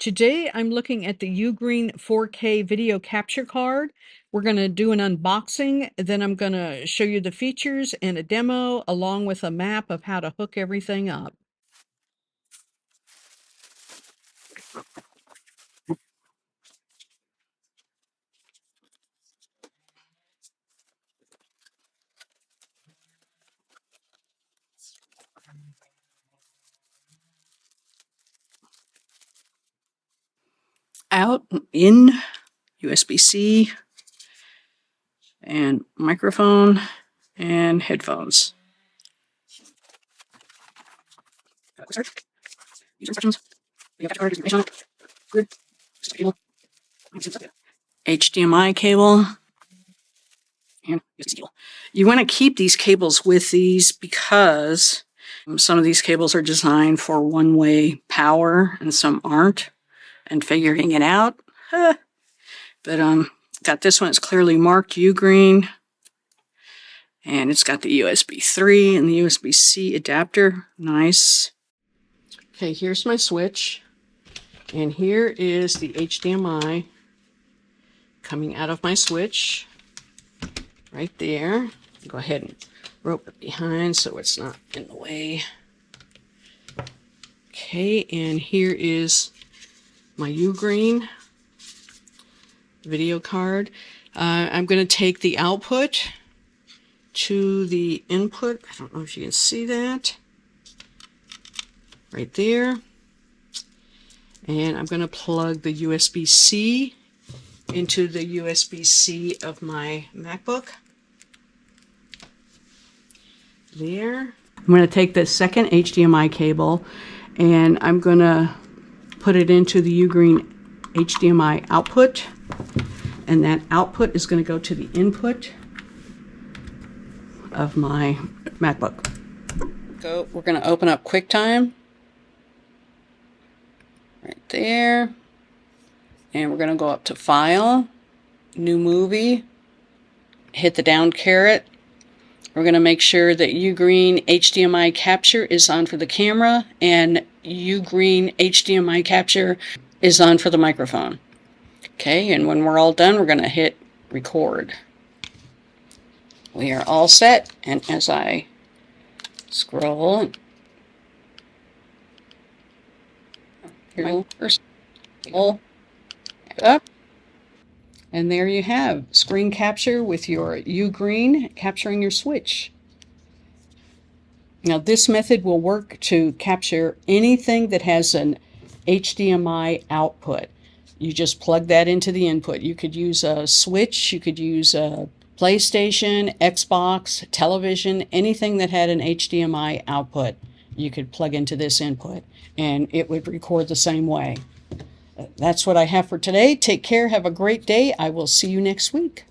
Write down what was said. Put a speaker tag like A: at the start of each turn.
A: Today I'm looking at the UGREEN 4K video capture card. We're going to do an unboxing, then I'm going to show you the features and a demo along with a map of how to hook everything up.
B: Out, in, USB-C, and microphone, and headphones. Quick start. User instructions. We have capture card, information on it. Good. Cable. HDMI cable. And USB cable. You want to keep these cables with these because some of these cables are designed for one-way power and some aren't. And figuring it out. But got this one. It's clearly marked UGREEN. And it's got the USB 3 and the USB-C adapter. Nice. Okay, here's my switch. And here is the HDMI coming out of my switch. Right there. Go ahead and rope it behind so it's not in the way. Okay, and here is my UGREEN video card. I'm going to take the output to the input. I don't know if you can see that. Right there. And I'm going to plug the USB-C into the USB-C of my MacBook. There. I'm going to take the second HDMI cable and I'm going to put it into the UGREEN HDMI output. And that output is going to go to the input of my MacBook. We're going to open up QuickTime. Right there. And we're going to go up to File, New Movie, hit the down caret. We're going to make sure that UGREEN HDMI Capture is on for the camera and UGREEN HDMI Capture is on for the microphone. Okay, and when we're all done, we're going to hit record. We are all set, and as I scroll, first up, and there you have screen capture with your UGREEN capturing your switch. Now this method will work to capture anything that has an HDMI output. You just plug that into the input. You could use a switch, you could use a PlayStation, Xbox, television, anything that had an HDMI output. You could plug into this input and it would record the same way. That's what I have for today. Take care. Have a great day. I will see you next week.